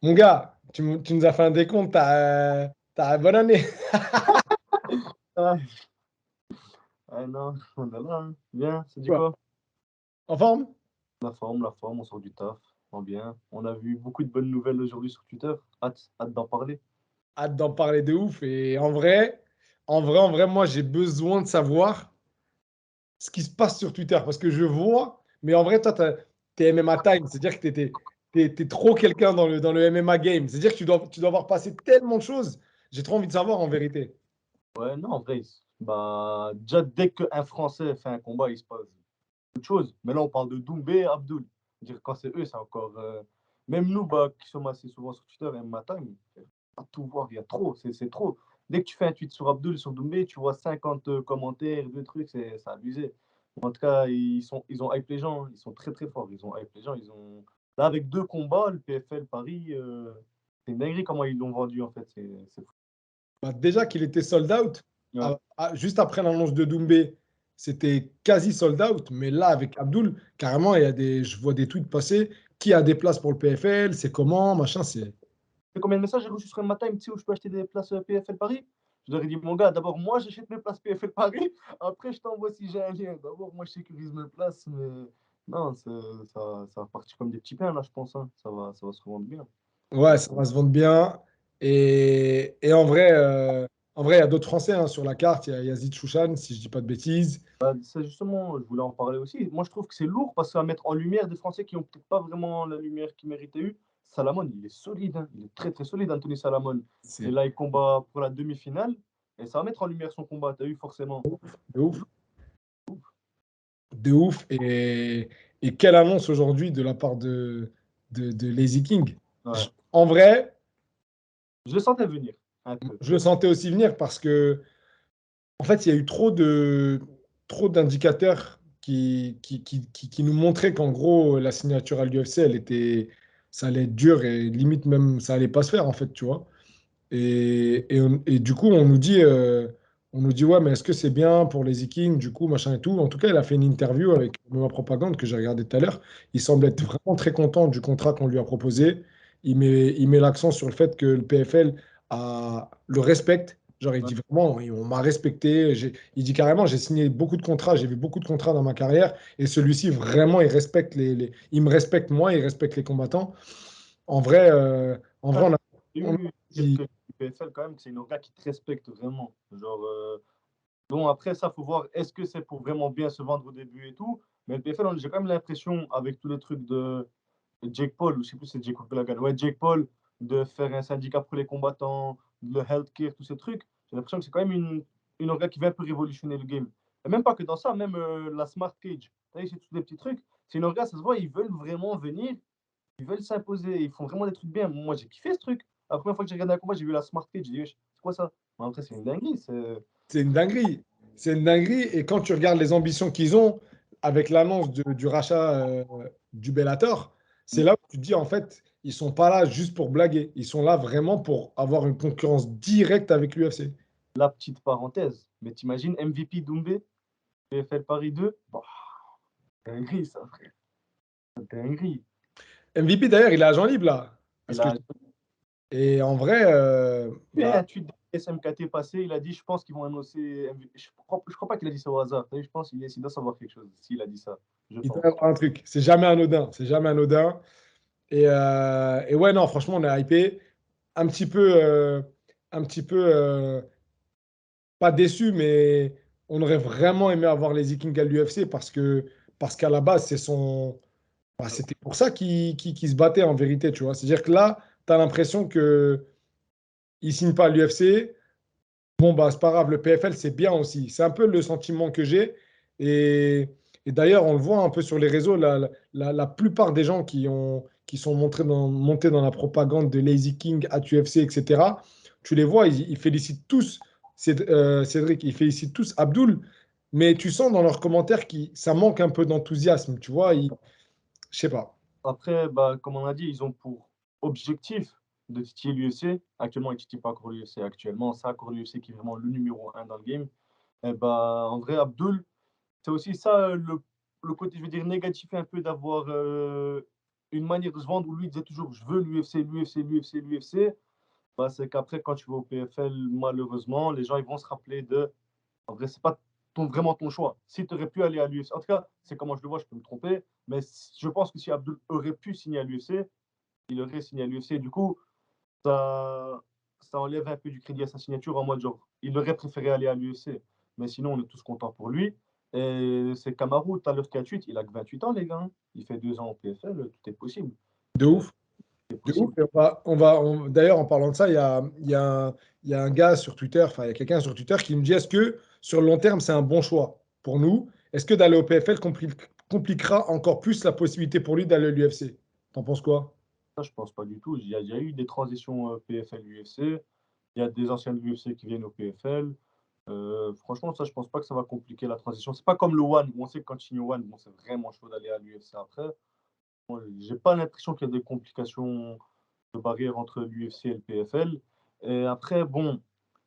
Mon gars, tu nous as fait un décompte, t'as bonne année. Ah, non, on est là, hein. Bien, c'est dit Quoi? quoi? En forme? La forme, on sort du taf, on bien. On a vu beaucoup de bonnes nouvelles aujourd'hui sur Twitter. Hâte d'en parler. Hâte d'en parler de ouf. Et en vrai, moi, j'ai besoin de savoir ce qui se passe sur Twitter parce que je vois, mais en vrai, toi, t'es MMA time, c'est-à-dire que t'es trop quelqu'un dans le MMA game. C'est-à-dire que tu dois avoir passé tellement de choses. J'ai trop envie de savoir en vérité. Ouais, non, en vrai, bah, déjà, dès qu'un Français fait un combat, il se passe autre chose. Mais là, on parle de Doumbé et Abdul. Dire quand c'est eux, c'est encore. Même nous, bah, qui sommes assez souvent sur Twitter et Time, à tout voir, il y a trop, c'est trop. Dès que tu fais un tweet sur Abdul, sur Doumbé, tu vois 50 commentaires, deux trucs, c'est abusé. En tout cas, ils ont hype les gens, hein. Ils sont très très forts. Ils ont hype les gens. Là, avec deux combats, le PFL Paris, c'est une dinguerie comment ils l'ont vendu en fait. C'est fou. Bah, déjà qu'il était sold out, Ouais. juste après l'annonce de Doumbé, c'était quasi sold out. Mais là, avec Abdul, carrément, je vois des tweets passer. Qui a des places pour le PFL? C'est comment? Machin, c'est. sais combien de messages j'ai reçus sur Time, tu sais où je peux acheter des places PFL Paris? Je leur ai dit, mon gars, d'abord, moi, j'achète mes places PFL Paris. Après, je t'envoie si j'ai un lien. D'abord, moi, je sécurise mes places. Mais non, ça va partir comme des petits pains, là, je pense, hein. Ça va se revendre bien. Ouais, ça va se vendre bien. Et en vrai, il y a d'autres Français hein, sur la carte. Il y a Yazid Chouchan, si je dis pas de bêtises. Bah, c'est justement, je voulais en parler aussi. Moi, je trouve que c'est lourd parce que ça va mettre en lumière des Français qui n'ont peut-être pas vraiment la lumière qu'ils méritaient eu. Salamon, il est solide, hein. Il est très, très solide, Anthony Salamon. Et C'est là, il combat pour la demi-finale. Et ça va mettre en lumière son combat, tu as eu forcément. de ouf. De ouf. Et quelle annonce aujourd'hui de la part de Lazy King. Ouais. En vrai, Je le sentais venir, un peu. je le sentais aussi venir parce que en fait, il y a eu trop d'indicateurs qui nous montraient qu'en gros, la signature à l'UFC, ça allait être dur et limite même, ça allait pas se faire, en fait, tu vois. Et du coup, on nous dit, ouais, mais est-ce que c'est bien pour les Vikings, du coup, machin et tout. En tout cas, il a fait une interview avec ma propagande que j'ai regardé tout à l'heure. Il semble être vraiment très content du contrat qu'on lui a proposé. Il met l'accent sur le fait que le PFL le respecte. Genre, il Ouais. dit vraiment, on m'a respecté. Il dit carrément, j'ai signé beaucoup de contrats, j'ai vu beaucoup de contrats dans ma carrière. Et celui-ci, vraiment, il respecte il me respecte moi, il respecte les combattants. En vrai, Ah, on a, j'ai on a eu dit- quelques PFL quand même, que c'est une orga qui te respecte vraiment. Genre, bon, après, ça, faut voir, est-ce que c'est pour vraiment bien se vendre au début et tout. Mais le PFL, j'ai quand même l'impression, avec tous les trucs de Jake Paul, ou je sais plus si c'est Jake Paul Gallagher, ouais, Jake Paul, de faire un syndicat pour les combattants, le healthcare, tous ces trucs, j'ai l'impression que c'est quand même une orga qui va un peu révolutionner le game. Et même pas que dans ça, même la Smart Cage, t'as vu, c'est tous des petits trucs. C'est une orga, ça se voit, ils veulent vraiment venir, ils veulent s'imposer, ils font vraiment des trucs bien. Moi, j'ai kiffé ce truc. La première fois que j'ai regardé un combat, j'ai vu la Smart Cage, j'ai dit, wesh, c'est quoi ça? Mais après, c'est une dinguerie. C'est une dinguerie. C'est une dinguerie. Et quand tu regardes les ambitions qu'ils ont avec l'annonce du rachat du Bellator, c'est là où tu te dis, en fait, ils sont pas là juste pour blaguer. Ils sont là vraiment pour avoir une concurrence directe avec l'UFC. La petite parenthèse. Mais t'imagines MVP Doumbé, PFL Paris 2? Bah, dinguerie, ça, frère. Dinguerie. MVP, d'ailleurs, il est agent libre, là. Il Parce que, a et en vrai, fait bah, un tweet de SMKT passé. Il a dit, je pense qu'ils vont annoncer MVP. Je crois pas qu'il a dit ça au hasard. Je pense qu'il doit savoir quelque chose s'il a dit ça. Je il doit pense. y avoir un truc. C'est jamais anodin. C'est jamais anodin. Et ouais, non, franchement, on est hypé. Un petit peu, pas déçu, mais on aurait vraiment aimé avoir les Vikings à l'UFC parce qu'à la base, c'était pour ça qu'ils se battaient en vérité, tu vois. C'est-à-dire que là, tu as l'impression qu'ils ne signent pas à l'UFC. Bon, bah, c'est pas grave, le PFL, c'est bien aussi. C'est un peu le sentiment que j'ai. Et, et d'ailleurs, on le voit un peu sur les réseaux, la plupart des gens qui sont montés dans la propagande de Lazy King, ATUFC, etc., tu les vois, ils félicitent tous Cédric, ils félicitent tous Abdul, mais tu sens dans leurs commentaires que ça manque un peu d'enthousiasme, tu vois, je sais pas. Après, bah, comme on a dit, ils ont pour objectif de titiller l'UFC. Actuellement, ils ne titillent pas encore l'UFC. Actuellement, c'est encore l'UFC qui est vraiment le numéro un dans le game. Et bah, en vrai, Abdul, c'est aussi ça le côté, je veux dire, négatif un peu d'avoir une manière de se vendre où lui disait toujours je veux l'UFC, l'UFC, l'UFC, l'UFC. Bah, c'est qu'après, quand tu vas au PFL, malheureusement, les gens ils vont se rappeler de. En vrai, c'est pas vraiment ton choix. Si tu aurais pu aller à l'UFC, en tout cas, c'est comment je le vois, je peux me tromper, mais je pense que si Abdul aurait pu signer à l'UFC, il aurait signé à l'UFC. Du coup, ça, ça enlève un peu du crédit à sa signature en mode genre, il aurait préféré aller à l'UFC. Mais sinon, on est tous contents pour lui. Et c'est Kamaru, tout à l'heure 48, il a que 28 ans, les gars, hein. Il fait 2 ans au PFL, tout est possible. De ouf. C'est De ouf. possible. Et d'ailleurs, en parlant de ça, il y a un gars sur Twitter, enfin, il y a quelqu'un sur Twitter qui me dit est-ce que sur le long terme, c'est un bon choix pour nous? Est-ce que d'aller au PFL compliquera encore plus la possibilité pour lui d'aller à l'UFC? T'en penses quoi? Ça, je pense pas du tout. Il y a eu des transitions PFL-UFC. Il y a des anciens de l'UFC qui viennent au PFL. Franchement, ça, je pense pas que ça va compliquer la transition. C'est pas comme le One, où on sait que quand tu signes au One, bon, c'est vraiment chaud d'aller à l'UFC après. Moi, j'ai pas l'impression qu'il y a des complications de barrière entre l'UFC et le PFL. Et après, bon,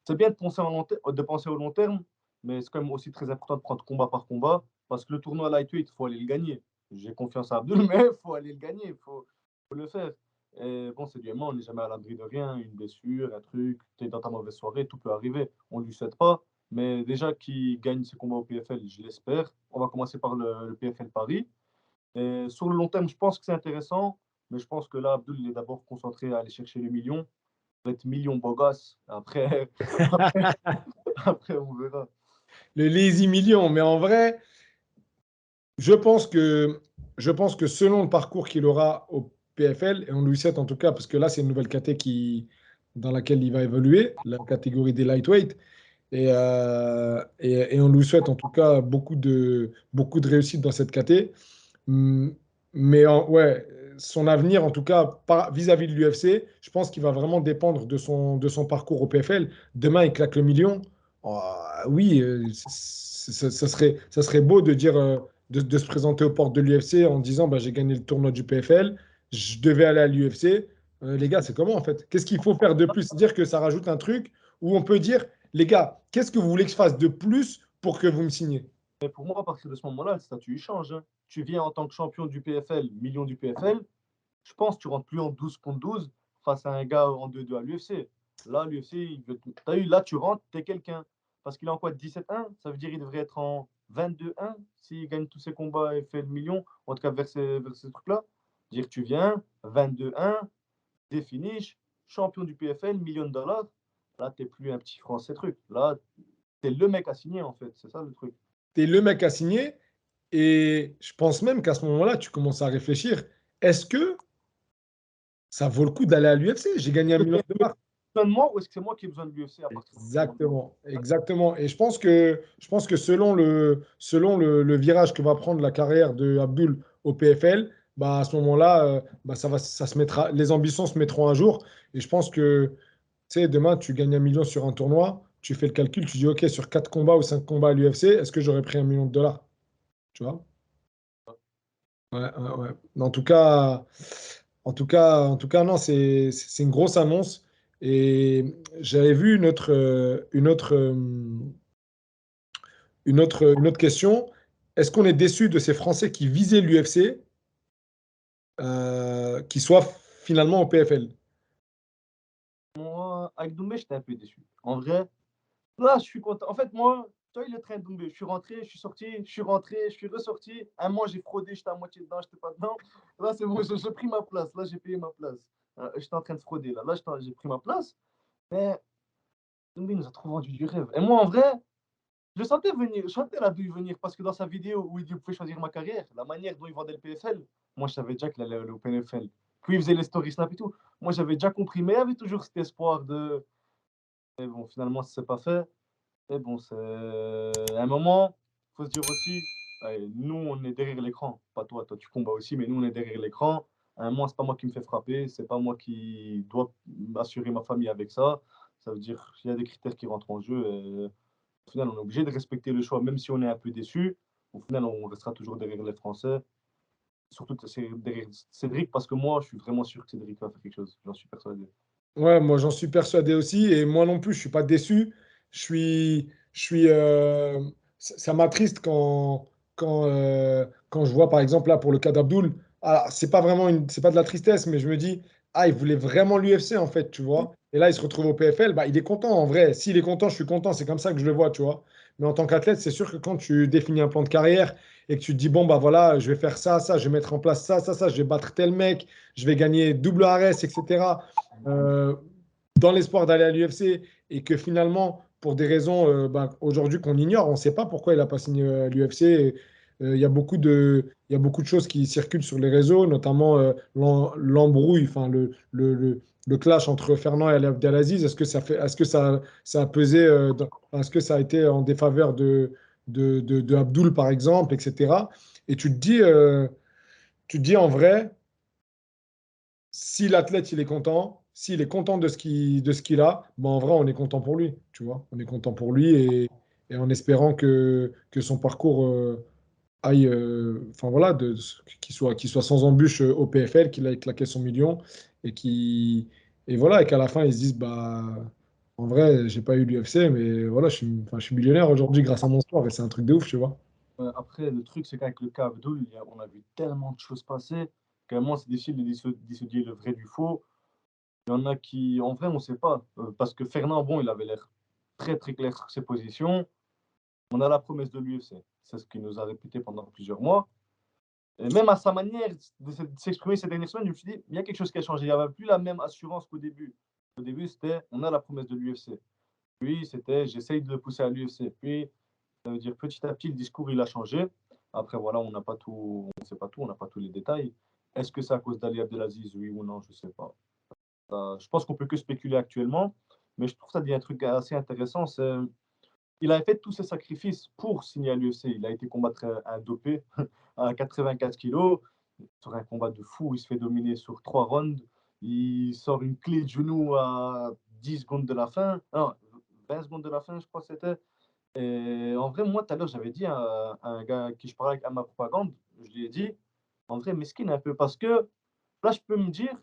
c'est bien de de penser au long terme, mais c'est quand même aussi très important de prendre combat par combat, parce que le tournoi lightweight, il faut aller le gagner. J'ai confiance à Abdul, mais il faut aller le gagner, faut le faire. Et bon, c'est du MMA, on n'est jamais à l'abri de rien, une blessure, un truc, tu es dans ta mauvaise soirée, tout peut arriver. On ne lui souhaite pas, mais déjà qu'il gagne ses combats au PFL, je l'espère. On va commencer par le PFL Paris. Et sur le long terme, je pense que c'est intéressant, mais je pense que là, Abdul il est d'abord concentré à aller chercher le million, être million beau gosse. Après, après, on verra. Le lazy million, mais en vrai, je pense que, je pense que selon le parcours qu'il aura au PFL, et on lui souhaite en tout cas, parce que là, c'est une nouvelle dans laquelle il va évoluer, la catégorie des lightweight. Et on lui souhaite en tout cas beaucoup de réussite dans cette caté. Hum, Mais ouais, son avenir, en tout cas, vis-à-vis de l'UFC, je pense qu'il va vraiment dépendre de son parcours au PFL. Demain, il claque le million. Oui, ça serait beau de dire, de se présenter aux portes de l'UFC en disant bah, j'ai gagné le tournoi du PFL, je devais aller à l'UFC. Les gars, c'est comment en fait? Qu'est-ce qu'il faut faire de plus? C'est-à-dire que ça rajoute un truc où on peut dire les gars, qu'est-ce que vous voulez que je fasse de plus pour que vous me signiez? Mais pour moi, à partir de ce moment-là, le statut il change, hein. Tu viens en tant que champion du PFL, million du PFL, je pense que tu rentres plus en 12 contre 12 face à un gars en 2-2 à l'UFC. Là, l'UFC, t'as eu, là, tu rentres, t'es quelqu'un. Parce qu'il est en quoi 17-1, ça veut dire qu'il devrait être en 22-1 s'il gagne tous ses combats et fait le million, en tout cas vers ces trucs-là. Dire tu viens, 22-1, des finishes, champion du PFL, million de dollars. Là, t'es plus un petit français truc. Là, t'es le mec à signer, en fait. C'est ça le truc. Tu es le mec à signer. Et je pense même qu'à ce moment-là, tu commences à réfléchir, est-ce que ça vaut le coup d'aller à l'UFC? J'ai gagné un million de dollars. Besoin de moi ou est-ce que c'est moi qui ai besoin de l'UFC à partir de ce moment-là? Exactement, exactement. Et je pense que selon le virage que va prendre la carrière de Abdul au PFL, bah à ce moment-là, bah ça se mettra, les ambitions se mettront à jour. Et je pense que, tu sais, demain, tu gagnes un million sur un tournoi, tu fais le calcul, tu dis, OK, sur 4 combats ou 5 combats à l'UFC, est-ce que j'aurais pris un million de dollars? Tu vois? Ouais, ouais, ouais. En tout cas, non, c'est une grosse annonce. Et j'avais vu une autre question. Est-ce qu'on est déçu de ces Français qui visaient l'UFC, qui soient finalement au PFL? Moi, avec Doumbé, j'étais un peu déçu. En vrai, là, je suis content. En fait, moi, toi, il le train de Doumbé. Je suis rentré, je suis sorti, je suis rentré, je suis ressorti. Un mois, j'ai fraudé, j'étais à moitié dedans, j'étais pas dedans. Là, c'est bon, j'ai pris ma place. Là, j'ai payé ma place. J'étais en train de frauder. Là, j'ai pris ma place. Mais Doumbé nous a trop vendu du rêve. Et moi, en vrai, je sentais venir, je sentais la douille venir parce que dans sa vidéo où il dit vous pouvez choisir ma carrière, la manière dont il vendait le PFL, moi, je savais déjà qu'il allait aller au PFL. Puis il faisait les stories snap et tout. Moi, j'avais déjà compris, mais il y avait toujours cet espoir de. Et bon, finalement, ça s'est pas fait. Et bon, c'est à un moment, il faut se dire aussi, allez, nous, on est derrière l'écran. Pas toi, toi, tu combats aussi, mais nous, on est derrière l'écran. À un moment, c'est pas moi qui me fais frapper, c'est pas moi qui dois assurer ma famille avec ça. Ça veut dire qu'il y a des critères qui rentrent en jeu. Et au final, on est obligé de respecter le choix, même si on est un peu déçu. Au final, on restera toujours derrière les Français. Surtout derrière Cédric, parce que moi, je suis vraiment sûr que Cédric va faire quelque chose. J'en suis persuadé. Ouais, moi j'en suis persuadé aussi, et moi non plus, je suis pas déçu. Ça m'attriste quand je vois par exemple là pour le cas d'Abdoul. Alors, c'est pas de la tristesse, mais je me dis, ah, il voulait vraiment l'UFC en fait, tu vois. Et là, il se retrouve au PFL, bah, il est content en vrai. S'il est content, je suis content, c'est comme ça que je le vois, tu vois. Mais en tant qu'athlète, c'est sûr que quand tu définis un plan de carrière et que tu te dis, bon, bah voilà, je vais faire ça, ça, je vais mettre en place ça, ça, ça, je vais battre tel mec, je vais gagner double RS, etc. euh, dans l'espoir d'aller à l'UFC et que finalement, pour des raisons bah, aujourd'hui qu'on ignore, on ne sait pas pourquoi il n'a pas signé à l'UFC. Il y a beaucoup de choses qui circulent sur les réseaux, notamment l'embrouille, enfin le clash entre Fernand et Ali Abdelaziz. Est-ce que ça a pesé, est-ce que ça a été en défaveur de Abdul, par exemple, etc. Et tu te dis en vrai, si l'athlète il est content, s'il est content de ce qu'il a, ben en vrai, on est content pour lui, tu vois. On est content pour lui et en espérant que son parcours aille, enfin voilà, qu'il soit sans embûche au PFL, qu'il aille claquer son million et et voilà, et qu'à la fin, ils se disent, bah, en vrai, j'ai pas eu l'UFC, mais voilà, enfin, je suis millionnaire aujourd'hui grâce à mon sport et c'est un truc de ouf, tu vois. Après, le truc, c'est qu'avec le cas Abdul, on a vu tellement de choses passer qu'à un moment, c'est difficile de dissocier le vrai du faux. Il y en a qui, en vrai, on ne sait pas. Parce que Fernand, bon, il avait l'air très, très clair sur ses positions. On a la promesse de l'UFC. C'est ce qu'il nous a répété pendant plusieurs mois. Et même à sa manière de s'exprimer ces dernières semaines, je me suis dit, il y a quelque chose qui a changé. Il n'y avait plus la même assurance qu'au début. Au début, c'était, on a la promesse de l'UFC. Puis, c'était, j'essaye de le pousser à l'UFC. Puis, ça veut dire petit à petit, le discours, il a changé. Après, voilà, on n'a pas tout, on sait pas tout, on n'a pas tous les détails. Est-ce que c'est à cause d'Ali Abdelaziz, oui ou non, je ne sais pas. Je pense qu'on peut que spéculer actuellement, mais je trouve ça dit un truc assez intéressant. C'est, il a fait tous ses sacrifices pour signer à l'UFC. Il a été combattre un dopé à 84 kilos sur un combat de fou. Il se fait dominer sur 3 rounds. Il sort une clé de genou à 10 secondes de la fin. Non, 20 secondes de la fin, je crois que c'était. Et en vrai, moi, tout à l'heure, j'avais dit à un gars à qui je parlais avec à ma propagande, je lui ai dit, en vrai, mesquine un peu, parce que là, je peux me dire,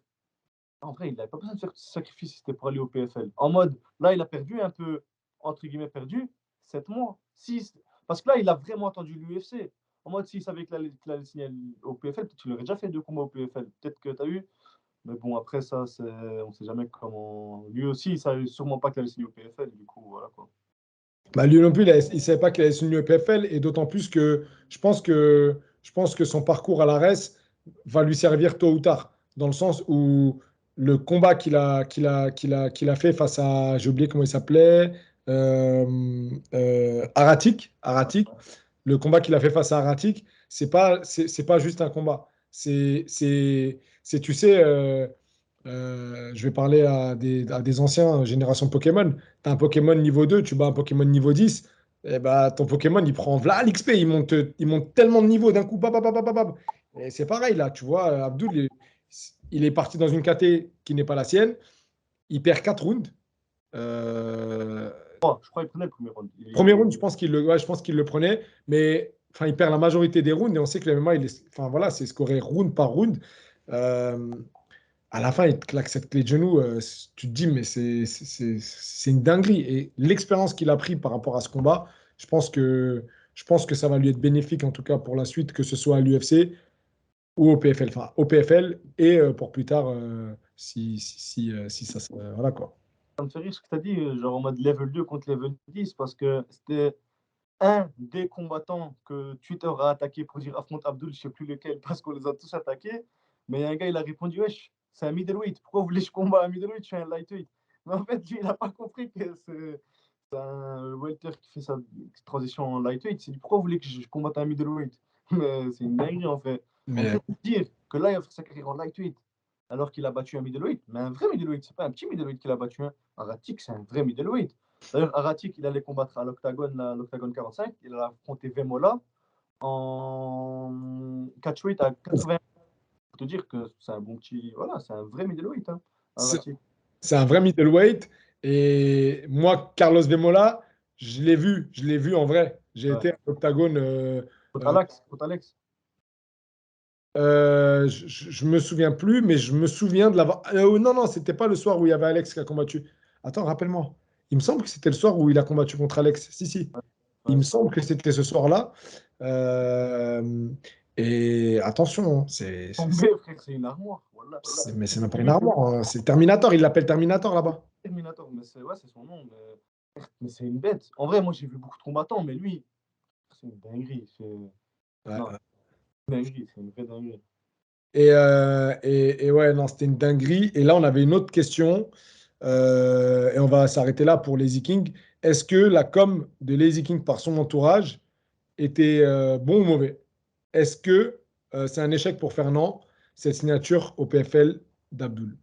en vrai, il n'avait pas besoin de faire ce sacrifice si c'était pour aller au PFL. En mode, là, il a perdu un peu, entre guillemets, perdu 7 mois. Parce que là, il a vraiment attendu l'UFC. En mode, s'il savait qu'il allait signer au PFL, peut-être qu'il aurait déjà fait 2 combats au PFL. Peut-être que tu as eu. Mais bon, après, ça, on ne sait jamais comment. Lui aussi, il ne savait sûrement pas qu'il allait signer au PFL. Du coup, voilà quoi. Bah, lui non plus, il ne savait pas qu'il allait signer le PFL et d'autant plus que je pense que son parcours à l'ARES va lui servir tôt ou tard, dans le sens où le combat qu'il a fait face à, j'ai oublié comment il s'appelait, Aratik, le combat qu'il a fait face à Aratik, c'est pas juste un combat. Tu sais, je vais parler à des anciens, génération Pokémon. Tu as un Pokémon niveau 2, tu bats un Pokémon niveau 10, et bah, ton Pokémon, il prend là l'XP, il monte tellement de niveau d'un coup. Bap, bap, bap, bap, bap. Et c'est pareil là, tu vois, Abdul, il est parti dans une KT qui n'est pas la sienne, il perd 4 rounds. Euh, Oh, je crois qu'il prenait le premier round. Premier round, je pense qu'il le prenait, mais enfin, il perd la majorité des rounds et on sait que le MMA, enfin, voilà, c'est scoré round par round. Euh, à la fin, il te claque cette clé de genou. Tu te dis, mais c'est une dinguerie. Et l'expérience qu'il a pris par rapport à ce combat, je pense que ça va lui être bénéfique, en tout cas pour la suite, que ce soit à l'UFC ou au PFL. Enfin, au PFL et pour plus tard, si ça se. Voilà quoi. Ça me fait rire ce que tu as dit, genre en mode level 2 contre level 10, parce que c'était un des combattants que Twitter a attaqué pour dire affronte Abdul, je ne sais plus lequel, parce qu'on les a tous attaqués. Mais il y a un gars, il a répondu, wesh, c'est un middleweight. Pourquoi vous voulez que je combat un middleweight? Je suis un lightweight. Mais en fait, lui, il n'a pas compris que c'est un welter qui fait sa transition en lightweight. Il s'est dit, pourquoi vous voulez que je combatte un middleweight? Mais c'est une dinguerie, en fait. En Mais fait, dire que là, il va faire sa carrière en lightweight, alors qu'il a battu un middleweight, mais un vrai middleweight, c'est pas un petit middleweight qu'il a battu. Aratik, c'est un vrai middleweight. D'ailleurs, Aratik, il allait combattre à l'Octagone 45. Il a affronté Vemola en catchweight à 80. Pour te dire que c'est un bon petit. Voilà, c'est un vrai middleweight, hein, c'est Aratik. c'est un vrai middleweight. Et moi, Carlos Vemola, je l'ai vu en vrai. J'ai Ouais. été à l'Octagone. Contre Euh, Alex, contre Alex. je me souviens plus, mais je me souviens de l'avoir. Non, non, c'était pas le soir où il y avait Alex qui a combattu. Attends, rappelle-moi. Il me semble que c'était le soir où il a combattu contre Alex. Si, si. Il Ouais. me semble que c'était ce soir-là. Euh, Et attention, hein, Tombé, frère, c'est une armoire. Voilà. mais c'est même pas une Limite, armoire, hein. C'est Terminator, il l'appelle Terminator là-bas. Terminator, mais c'est ouais, c'est son nom, mais c'est une bête. En vrai, moi, j'ai vu beaucoup de combattants, mais lui, c'est une dinguerie. Ouais, Non, ouais. une dinguerie, c'est une vraie dinguerie. Et ouais, non, c'était une dinguerie. Et là, on avait une autre question. Et on va s'arrêter là pour Lazy King. Est-ce que la com de Lazy King par son entourage était bon ou mauvais? Est-ce que c'est un échec pour Fernand, cette signature au PFL d'Abdoul?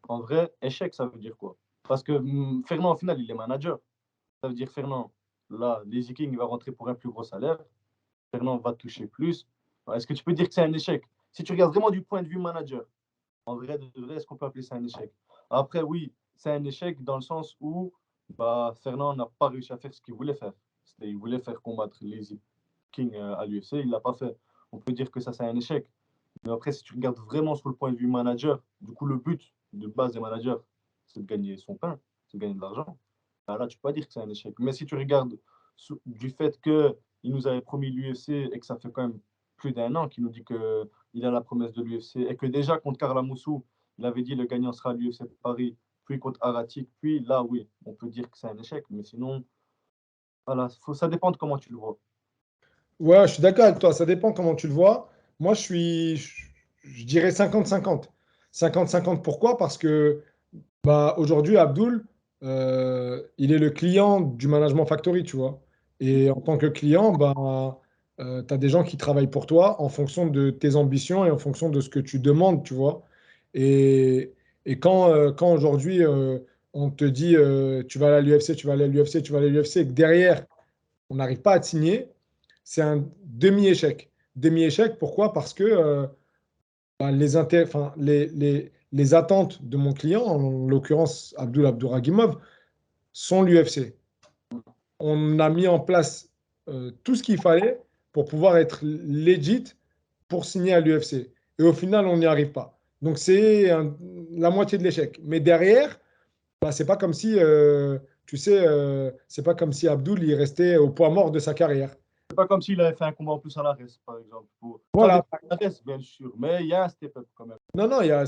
En vrai, échec, ça veut dire quoi? Parce que Fernand, au final, il est manager. Ça veut dire Fernand, là, Lazy King il va rentrer pour un plus gros salaire. Fernand va toucher plus. Est-ce que tu peux dire que c'est un échec? Si tu regardes vraiment du point de vue manager, en vrai, de vrai, est-ce qu'on peut appeler ça un échec? Après, oui, c'est un échec dans le sens où bah, Fernand n'a pas réussi à faire ce qu'il voulait faire. Il voulait faire combattre Lazy King à l'UFC, il ne l'a pas fait. On peut dire que ça, c'est un échec. Mais après, si tu regardes vraiment sur le point de vue manager, du coup, le but de base des managers, c'est de gagner son pain, c'est de gagner de l'argent. Là, tu peux pas dire que c'est un échec. Mais si tu regardes du fait qu'il nous avait promis l'UFC et que ça fait quand même plus d'un an qu'il nous dit qu'il a la promesse de l'UFC et que déjà contre Karl Moussou, il avait dit le gagnant sera l'UFC Paris, puis contre Aratik, puis là, oui, on peut dire que c'est un échec. Mais sinon, voilà, ça dépend de comment tu le vois. Ouais, je suis d'accord avec toi. Ça dépend comment tu le vois. Moi, je dirais 50-50. 50-50, pourquoi? Parce que bah, aujourd'hui, Abdoul, il est le client du Management Factory, tu vois. Et en tant que client, bah, tu as des gens qui travaillent pour toi en fonction de tes ambitions et en fonction de ce que tu demandes, tu vois. Et, et quand aujourd'hui, on te dit tu vas aller à l'UFC, tu vas aller à l'UFC, tu vas aller à l'UFC, et que derrière, on n'arrive pas à te signer, c'est un demi-échec. Demi-échec, pourquoi? Parce que bah, enfin, les attentes de mon client, en l'occurrence Abdul Abdouragimov, sont l'UFC. On a mis en place tout ce qu'il fallait pour pouvoir être legit pour signer à l'UFC. Et au final, on n'y arrive pas. Donc c'est la moitié de l'échec. Mais derrière, bah, c'est pas comme si, tu sais, c'est pas comme si Abdul il restait au poids mort de sa carrière. C'est pas comme s'il avait fait un combat en plus à l'ARES, par exemple. Ça Voilà. dépend de l'ARES, bien sûr, mais il y a un step-up quand même. Non, non, il y a,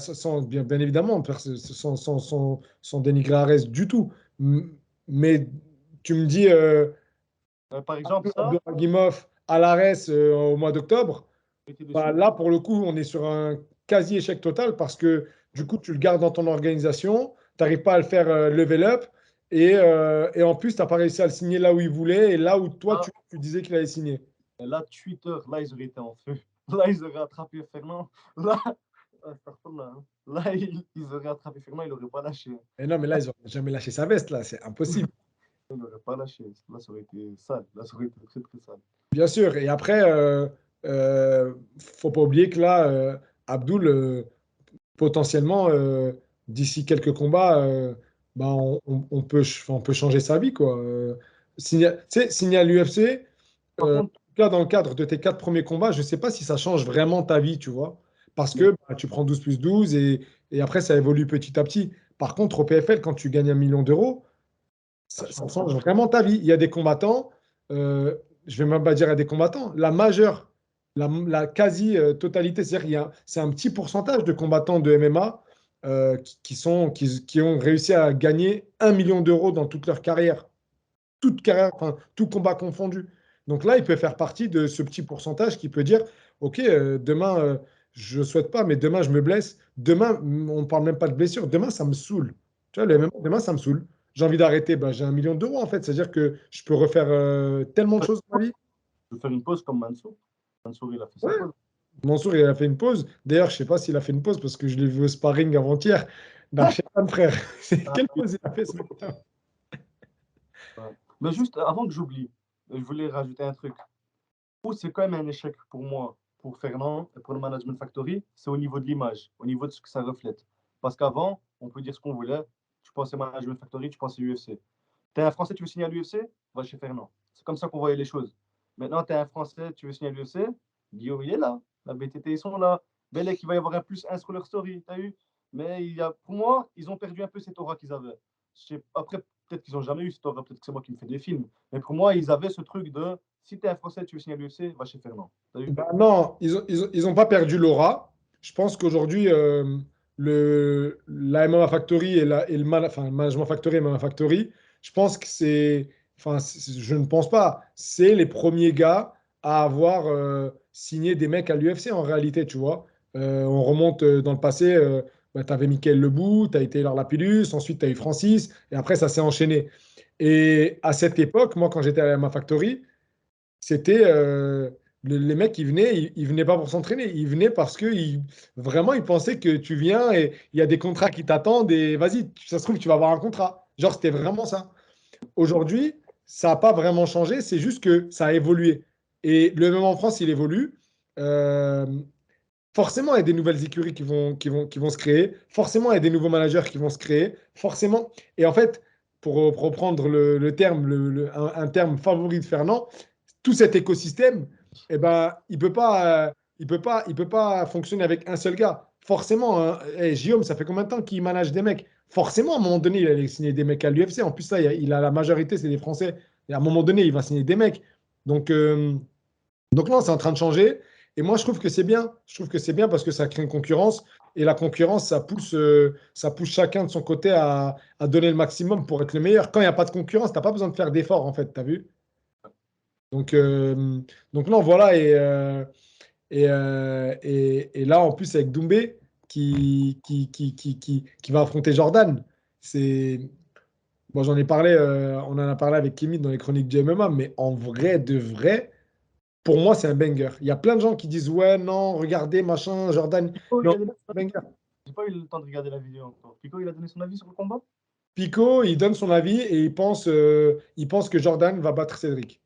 bien évidemment, sans dénigrer Arès du tout. Mais tu me dis, Par exemple, ça, Abduragimov à l'Arès au mois d'octobre, j'ai été bah, dessus. là, pour le coup, on est sur un quasi-échec total parce que du coup, tu le gardes dans ton organisation, tu n'arrives pas à le faire level up et en plus, tu n'as pas réussi à le signer là où il voulait et là où toi, Là, tu disais qu'il allait signer. là, Twitter, là, ils auraient été en feu. Là, ils auraient attrapé Fernand. Là, là, hein. Là ils auraient attrapé Fernand, ils n'auraient pas lâché. Et non, mais là, ils n'ont jamais lâché sa veste, là, c'est impossible. Ils n'auraient pas lâché. Là, ça aurait été sale. Là, ça aurait été très, très sale. Bien sûr. Et après, faut pas oublier que là, Abdul, potentiellement, d'ici quelques combats, bah, on peut changer sa vie, quoi. Tu sais, signer à l'UFC, Par contre, en tout cas, dans le cadre de tes 4 premiers combats, je ne sais pas si ça change vraiment ta vie, tu vois. Parce mais que bah, tu prends 12+12 et après, ça évolue petit à petit. Par contre, au PFL, quand tu gagnes 1 million d'euros, ça ça change. change vraiment ta vie. Il y a des combattants, je vais même pas dire à des combattants, la majeure, la quasi-totalité, c'est-à-dire c'est un petit pourcentage de combattants de MMA qui ont réussi à gagner 1 million d'euros dans toute leur carrière, toute carrière, enfin, tout combat confondu. Donc là, il peut faire partie de ce petit pourcentage qui peut dire, OK, demain, je ne souhaite pas, mais demain, je me blesse. Demain, on ne parle même pas de blessure. Demain, ça me saoule. Tu vois, le MMA, demain, ça me saoule. J'ai envie d'arrêter. Ben, j'ai 1 million d'euros, en fait. C'est-à-dire que je peux refaire tellement de choses dans ma vie. Je vais faire une pause comme Mansour. Mansour, il a fait sa Ouais. pause. Mansour, il a fait une pause. D'ailleurs, je ne sais pas s'il a fait une pause parce que je l'ai vu au sparring avant-hier. Darchan, frère. Ah, Quelle oui. pause il a fait ce matin? Ouais. Mais juste avant que j'oublie, je voulais rajouter un truc. Où c'est quand même un échec pour moi, pour Fernand et pour le Management Factory, c'est au niveau de l'image, au niveau de ce que ça reflète. Parce qu'avant, on peut dire ce qu'on voulait. Tu pensais Management Factory, tu pensais UFC. Tu es un Français, tu veux signer à l'UFC, va chez Fernand. C'est comme ça qu'on voyait les choses. Maintenant, tu es un Français, tu veux signer à l'UFC, Guillaume, il est là. La BTT, ils sont là. Belek, il va y avoir un +1 sur leur story, tu as eu. Mais pour moi, ils ont perdu un peu cette aura qu'ils avaient. Après, peut-être qu'ils n'ont jamais eu cette aura, peut-être que c'est moi qui me fais des films. Mais pour moi, ils avaient ce truc de si tu es un Français, tu veux signer à l'UFC, va chez Fernand. T'as vu? Bah non, ils ont pas perdu l'aura. Je pense qu'aujourd'hui, la MMA Factory et enfin, le Management Factory et MMA Factory, je pense que je ne pense pas, c'est les premiers gars à avoir signé des mecs à l'UFC en réalité, tu vois. On remonte dans le passé, tu avais Michael Lebou, tu as eu Taylor Lapillus, ensuite tu as eu Francis, et après ça s'est enchaîné. Et à cette époque, moi, quand j'étais à la MMA Factory, c'était les mecs, ils venaient pas pour s'entraîner, ils venaient parce que vraiment, ils pensaient que tu viens et il y a des contrats qui t'attendent et vas-y, ça se trouve, tu vas avoir un contrat. Genre, c'était vraiment ça. Aujourd'hui, ça n'a pas vraiment changé, c'est juste que ça a évolué. Et le même en France, il évolue. Euh, Forcément, il y a des nouvelles écuries qui vont se créer. Forcément, il y a des nouveaux managers qui vont se créer. Forcément. Et en fait, pour reprendre le terme, un terme favori de Fernand, tout cet écosystème, eh ben, il peut pas fonctionner avec un seul gars. Forcément, hein, Guillaume, ça fait combien de temps qu'il manage des mecs? Forcément, à un moment donné, il allait signer des mecs à l'UFC. En plus, là, il a la majorité, c'est des Français. Et à un moment donné, il va signer des mecs. Donc, euh, donc non, c'est en train de changer. Et moi, je trouve que c'est bien. Je trouve que c'est bien parce que ça crée une concurrence. Et la concurrence, ça pousse chacun de son côté à donner le maximum pour être le meilleur. Quand il n'y a pas de concurrence, tu n'as pas besoin de faire d'efforts, en fait, tu as vu? Donc, euh, donc non, voilà. Et là, en plus, avec Doumbé qui va affronter Jordan, c'est. Bon, j'en ai parlé, on en a parlé avec Kimi dans les chroniques du MMA, mais en vrai, de vrai. Pour moi, c'est un banger. Il y a plein de gens qui disent, ouais, non, regardez, machin, Jordan. Pico, il Non, a donné c'est un banger. J'ai pas eu le temps de regarder la vidéo encore. Pico, il a donné son avis sur le combat? Pico, il donne son avis et il pense que Jordan va battre Cédric.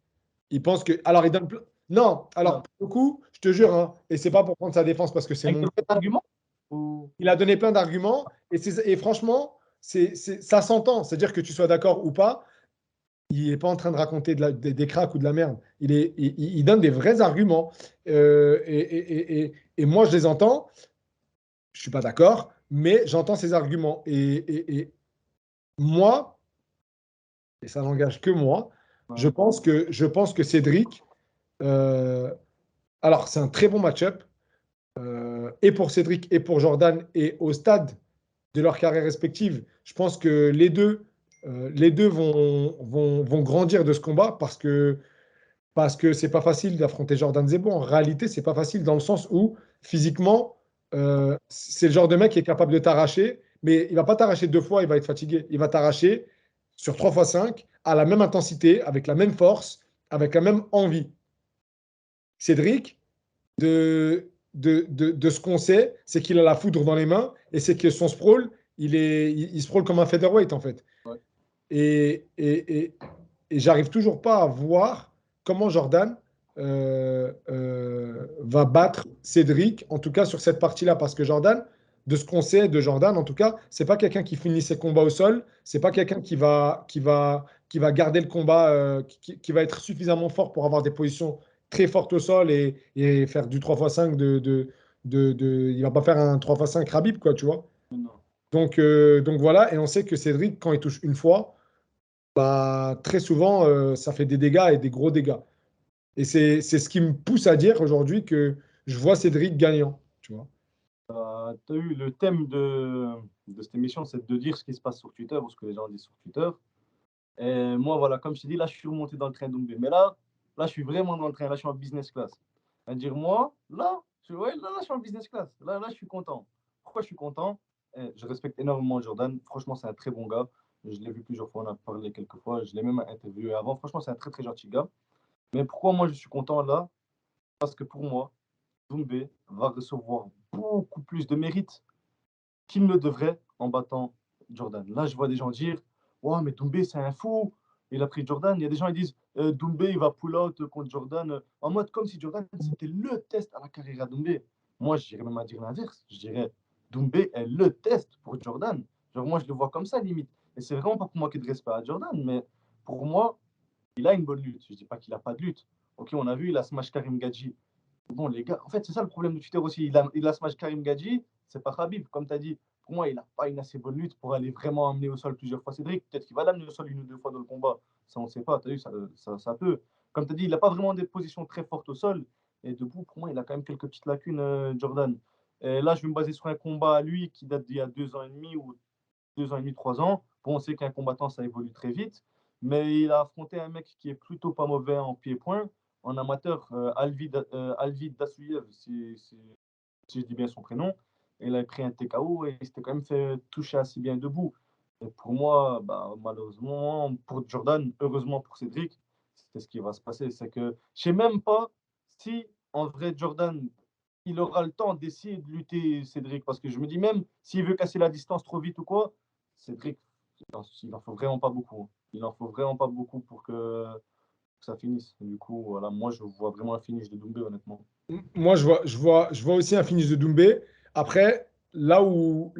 Il pense que. Alors, il donne. Non, alors, Non. pour le coup, je te jure, hein, et c'est pas pour prendre sa défense parce que c'est Avec mon. des vrais arguments? Ou... Il a donné plein d'arguments et franchement, ça s'entend. C'est-à-dire que tu sois d'accord ou pas, il n'est pas en train de raconter des cracks ou de la merde. Il donne des vrais arguments. Et moi, je les entends. Je suis pas d'accord, mais j'entends ses arguments. Et moi, et ça n'engage que moi, Ouais. je pense que Cédric, euh, alors c'est un très bon match-up, et pour Cédric et pour Jordan, et au stade de leur carrière respective, je pense que les deux vont grandir de ce combat parce que c'est pas facile d'affronter Jordan Zebo. En réalité, c'est pas facile dans le sens où physiquement, c'est le genre de mec qui est capable de t'arracher, mais il va pas t'arracher deux fois, il va être fatigué. Il va t'arracher sur 3 fois 5 à la même intensité, avec la même force, avec la même envie. Cédric, de ce qu'on sait, c'est qu'il a la foudre dans les mains et c'est que son sprawl, il sprawl comme un featherweight en fait. Ouais. Et, et, et, et j'arrive toujours pas à voir comment Jordan va battre Cédric, en tout cas sur cette partie-là, parce que Jordan, de ce qu'on sait de Jordan, en tout cas, c'est pas quelqu'un qui finit ses combats au sol, c'est pas quelqu'un qui va garder le combat, qui va être suffisamment fort pour avoir des positions très fortes au sol et faire du 3x5 il va pas faire un 3x5 Khabib, quoi, tu vois. Non. Donc voilà, et on sait que Cédric, quand il touche une fois, bah, très souvent, ça fait des dégâts et des gros dégâts. Et c'est ce qui me pousse à dire aujourd'hui que je vois Cédric gagnant, tu vois. Tu as eu le thème de cette émission, c'est de dire ce qui se passe sur Twitter ou ce que les gens disent sur Twitter. Et moi, voilà, comme je t'ai dit, là, je suis remonté dans le train d'Oumbé. Mais là, je suis vraiment dans le train. Là, je suis en business class. C'est-à-dire, moi, là, je suis en business class. Là, je suis content. Pourquoi je suis content? Je respecte énormément Jordan. Franchement, c'est un très bon gars. Je l'ai vu plusieurs fois, on a parlé quelques fois. Je l'ai même interviewé avant. Franchement, c'est un très, très gentil gars. Mais pourquoi moi, je suis content là? Parce que pour moi, Doumbé va recevoir beaucoup plus de mérite qu'il ne le devrait en battant Jordan. Là, je vois des gens dire ouais, mais Doumbé, c'est un fou. Il a pris Jordan. Il y a des gens qui disent Doumbé, il va pull out contre Jordan. En mode comme si Jordan, c'était le test à la carrière à Doumbé. Moi, je dirais même à dire l'inverse. Je dirais Doumbé est le test pour Jordan. Genre, moi, je le vois comme ça, limite. Et c'est vraiment pas pour manquer de respect à Jordan, mais pour moi, il a une bonne lutte. Je dis pas qu'il a pas de lutte. Ok, on a vu, il a smash Karim Gadji. Bon, les gars, en fait, c'est ça le problème de Twitter aussi. Il a smash Karim Gadji, c'est pas Khabib, comme tu as dit. pour moi, il n'a pas une assez bonne lutte pour aller vraiment amener au sol plusieurs fois Cédric. Peut-être qu'il va l'amener au sol une ou deux fois dans le combat. Ça, on ne sait pas. Tu as vu, ça peut. Comme tu as dit, il n'a pas vraiment des positions très fortes au sol. Et debout, pour moi, il a quand même quelques petites lacunes, Jordan. Et là, je vais me baser sur un combat à lui qui date d'il y a 2 ans et demi ou 2 ans et demi, 3 ans. Bon, on sait qu'un combattant, ça évolue très vite. Mais il a affronté un mec qui est plutôt pas mauvais en pied-point, en amateur, Alvid Dassuyev, si je dis bien son prénom. Et il a pris un TKO et il s'était quand même fait toucher assez bien debout. Et pour moi, bah, malheureusement, pour Jordan, heureusement pour Cédric, c'est ce qui va se passer. C'est que je sais même pas si, en vrai, Jordan, il aura le temps d'essayer de lutter Cédric. Parce que je me dis même, s'il veut casser la distance trop vite ou quoi, Cédric, il en faut vraiment pas beaucoup. Il en faut vraiment pas beaucoup pour que ça finisse. Du coup, voilà, moi, je vois vraiment un finish de Doumbé, honnêtement. Moi, je vois aussi un finish de Doumbé. Après, là où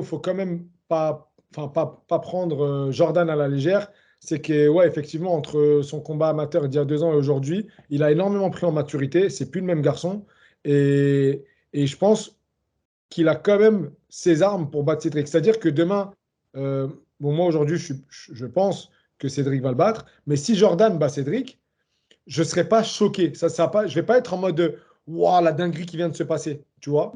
faut quand même pas, enfin, pas prendre Jordan à la légère, c'est que, ouais, effectivement, entre son combat amateur d'il y a 2 ans et aujourd'hui, il a énormément pris en maturité. C'est plus le même garçon. Et, et je pense qu'il a quand même ses armes pour battre Cédric. C'est-à-dire que demain, euh, bon, moi aujourd'hui, je pense que Cédric va le battre. Mais si Jordan bat Cédric, je ne serais pas choqué. Je ne vais pas être en mode waouh, la dinguerie qui vient de se passer. Tu vois.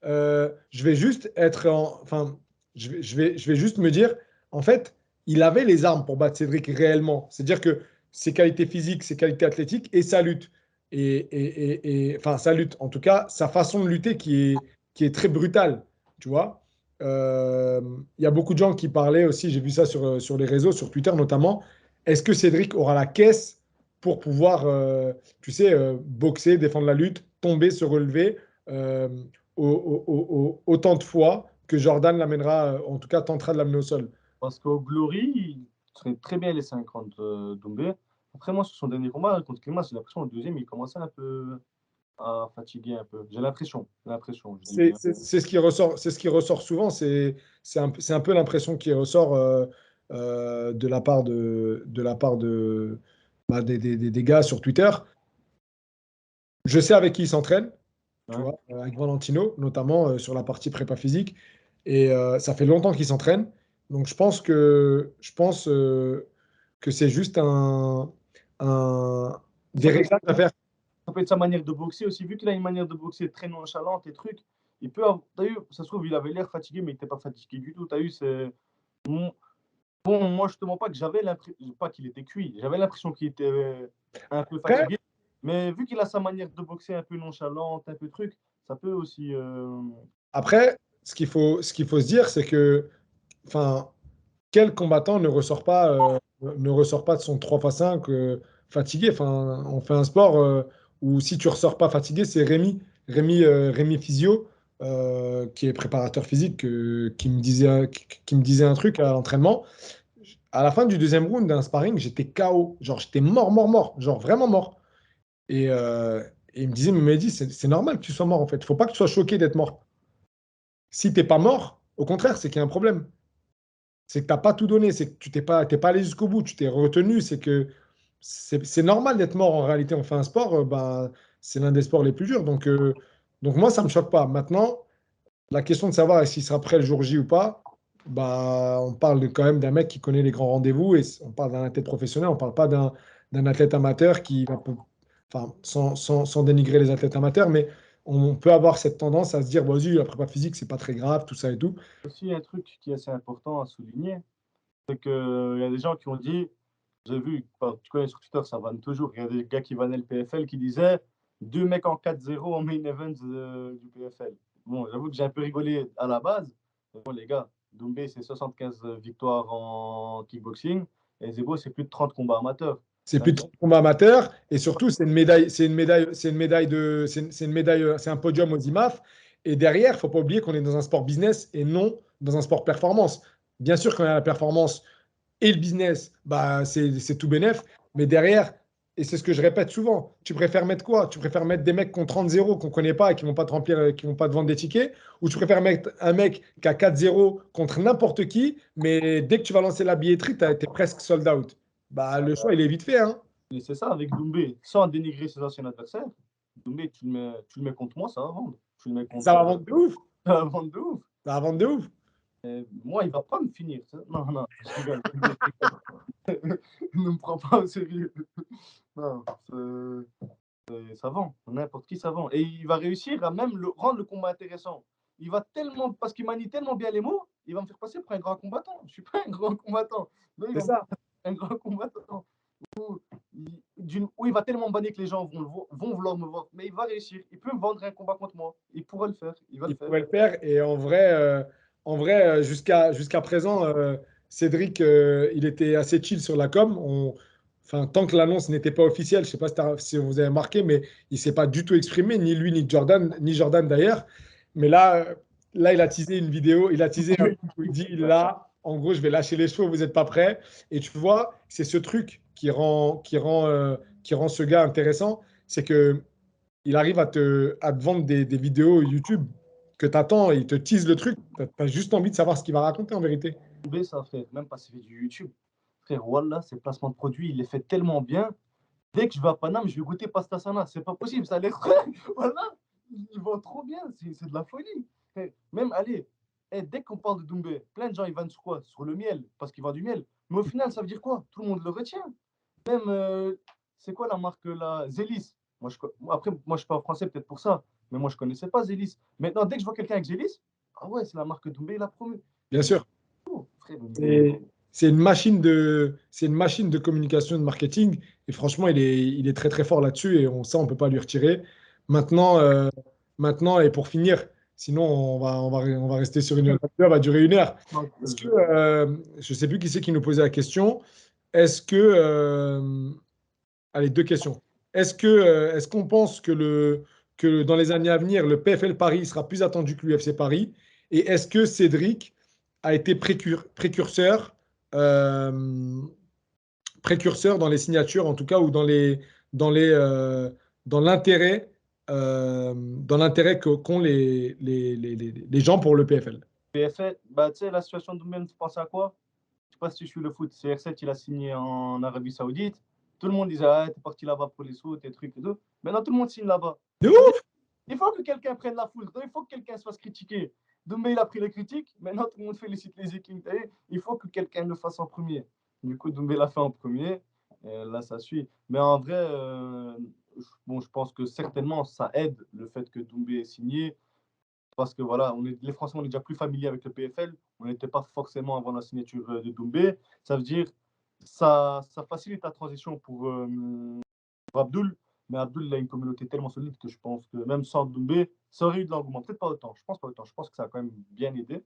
Je vais juste être enfin, je vais juste me dire, en fait, il avait les armes pour battre Cédric réellement. C'est-à-dire que ses qualités physiques, ses qualités athlétiques et sa lutte. Enfin, sa lutte, en tout cas, sa façon de lutter qui est très brutale. Tu vois. Euh, Il y a beaucoup de gens qui parlaient aussi, j'ai vu ça sur les réseaux, sur Twitter notamment. Est-ce que Cédric aura la caisse pour pouvoir, tu sais, boxer, défendre la lutte, tomber, se relever euh, autant de fois que Jordan l'amènera, en tout cas tentera de l'amener au sol. Parce qu'au Glory, il serait très bien les 50 Doumbé. Après, moi, sur son dernier combat contre Klimas, j'ai l'impression, au deuxième, il commençait un peu à fatiguer un peu. J'ai l'impression, je dis C'est bien. c'est ce qui ressort souvent, c'est un peu l'impression qui ressort de la part de, bah, des gars sur Twitter. Je sais avec qui il s'entraîne, tu Ouais. vois, avec Valentino, notamment sur la partie prépa physique. Et ça fait longtemps qu'il s'entraîne. Donc je pense que c'est juste des Ça peut être réglages à faire. Ça peut être sa manière de boxer aussi, vu qu'il a une manière de boxer très nonchalante et trucs. Il peut avoir, t'as vu, ça se trouve, il avait l'air fatigué, mais il n'était pas fatigué du tout. T'as vu, c'est. Bon, moi, je te mens pas que j'avais l'impression, pas qu'il était cuit, j'avais l'impression qu'il était un peu Après, fatigué. Mais vu qu'il a sa manière de boxer un peu nonchalante, un peu truc, ça peut aussi. après, ce qu'il faut se dire, c'est que, enfin, quel combattant ne ressort pas de son 3 x 5 fatigué? Enfin, on fait un sport où si tu ressors pas fatigué, c'est Rémi Physio, qui est préparateur physique, qui me disait un truc à l'entraînement. À la fin du deuxième round d'un sparring, j'étais KO. Genre, j'étais mort, mort, mort. Genre, vraiment mort. Et il me disait, mais Mehdi, c'est normal que tu sois mort, en fait. Il faut pas que tu sois choqué d'être mort. Si t'es pas mort, au contraire, c'est qu'il y a un problème. C'est que tu n'as pas tout donné, c'est que tu t'es pas allé jusqu'au bout, tu t'es retenu, c'est que c'est normal d'être mort en réalité. On fait un sport, ben, c'est l'un des sports les plus durs. Donc moi, ça ne me choque pas. Maintenant, la question de savoir s'il sera prêt le jour J ou pas, bah, on parle quand même d'un mec qui connaît les grands rendez-vous et on parle d'un athlète professionnel, on ne parle pas d'un athlète amateur qui va, enfin, sans dénigrer les athlètes amateurs, mais on peut avoir cette tendance à se dire, vas-y, la prépa physique, c'est pas très grave, tout ça et tout. Aussi, un truc qui est assez important à souligner, c'est qu'il y a des gens qui ont dit, j'ai vu, enfin, tu connais sur Twitter, ça vanne toujours, il y a des gars qui vannaient le PFL qui disaient deux mecs en 4-0 en main event du PFL. Bon, j'avoue que j'ai un peu rigolé à la base. Mais bon, les gars, Doumbé, c'est 75 victoires en kickboxing et Zebo, c'est plus de 30 combats amateurs. C'est Ça veut plus de dire, combat amateur et surtout c'est une médaille, c'est un podium aux IMAF. Et derrière, il ne faut pas oublier qu'on est dans un sport business et non dans un sport performance. Bien sûr, quand il y a la performance et le business, bah, c'est tout bénef. Mais derrière, et c'est ce que je répète souvent, tu préfères mettre quoi? Tu préfères mettre des mecs qui ont 30-0 qu'on ne connaît pas et qui ne vont pas te remplir, qui vont pas te vendre des tickets? Ou tu préfères mettre un mec qui a 4-0 contre n'importe qui, mais dès que tu vas lancer la billetterie, tu es presque sold out. Bah, le choix, il est vite fait, hein. et c'est ça avec Doumbé, sans dénigrer ses anciens adversaires. Doumbé, tu le mets contre moi, ça va vendre. Tu le mets Ça contre va vendre de ouf. ça va vendre de ouf. Ça va vendre de ouf. Moi, il va pas me finir. Non, non, je rigole. Ne me prends pas au sérieux. Non, ça vend. N'importe qui, ça vend. Et il va réussir à même rendre le combat intéressant. Il va tellement, parce qu'il manie tellement bien les mots, il va me faire passer pour un grand combattant. Je suis pas un grand combattant. Non, il C'est va me ça. faire un grand combattant. Où il va tellement me banner que les gens vont vouloir me voir. Mais il va réussir. Il peut me vendre un combat contre moi. Il pourra le faire. Il va le Il faire. pourrait le faire. Et en vrai jusqu'à présent, Cédric, il était assez chill sur la com. Enfin, tant que l'annonce n'était pas officielle, je ne sais pas si vous avez marqué, mais il ne s'est pas du tout exprimé, ni lui, ni Jordan d'ailleurs. Mais là, il a teasé une vidéo, il a teasé un truc où il dit là, en gros, je vais lâcher les chevaux, vous n'êtes pas prêts. Et tu vois, c'est ce truc qui rend ce gars intéressant, c'est que il arrive à te vendre des vidéos YouTube que tu attends, il te tease le truc. Tu as juste envie de savoir ce qu'il va raconter en vérité. B, ça, frère, même pas s'il fait du YouTube. Frère, Wallah, ses placements de produits, il les fait tellement bien. Dès que je vais à Paname, je vais goûter pasta sana. C'est pas possible, ça a l'air vrai. Voilà, il vend trop bien, c'est de la folie. Frère, même, allez, dès qu'on parle de Doumbé, plein de gens ils vendent sur quoi? Sur le miel, parce qu'il vend du miel. Mais au final, ça veut dire quoi? Tout le monde le retient. Même, c'est quoi la marque là? Zélis. Après, moi je suis pas français peut-être pour ça, mais moi je connaissais pas Zélis. Maintenant, dès que je vois quelqu'un avec Zélis, ah ouais, c'est la marque Doumbé, il a promu. Bien sûr. Oh, frère, au niveau. Et c'est une machine de communication, de marketing. Et franchement, il est très, très fort là-dessus. Et ça, on ne peut pas lui retirer. Maintenant, maintenant, et pour finir, sinon, on va rester sur une heure. Ça va durer une heure. Est-ce que, je ne sais plus qui c'est qui nous posait la question. Est-ce que, allez, deux questions. Est-ce qu'on pense que dans les années à venir, le PFL Paris sera plus attendu que l'UFC Paris? Et est-ce que Cédric a été euh, précurseur dans les signatures, en tout cas, ou dans les, euh, dans l'intérêt, dans l'intérêt qu'ont les gens pour le PFL? PFL, bah, tu sais, la situation de Doumbé, tu penses à quoi? Je sais pas si tu suis le foot. CR7, il a signé en Arabie Saoudite. Tout le monde disait, ah, t'es parti là-bas pour les sous, tes trucs et tout. Maintenant, tout le monde signe là-bas. De Ça veut dire ouf! il faut que quelqu'un prenne la foule. Il faut que quelqu'un se fasse critiquer. Doumbé, il a pris les critiques. Maintenant, tout le monde félicite les Vikings. Il faut que quelqu'un le fasse en premier. Du coup, Doumbé l'a fait en premier. Et là, ça suit. Mais en vrai, bon, je pense que certainement, ça aide le fait que Doumbé ait signé. Parce que voilà, les Français, on est déjà plus familiers avec le PFL. On n'était pas forcément avant la signature de Doumbé. Ça veut dire ça facilite la transition pour Abdul. Mais Abdul, il a une communauté tellement solide que je pense que même sans Doumbé, ça aurait eu de l'engouement. Peut-être pas autant. Je pense pas autant. Je pense que ça a quand même bien aidé.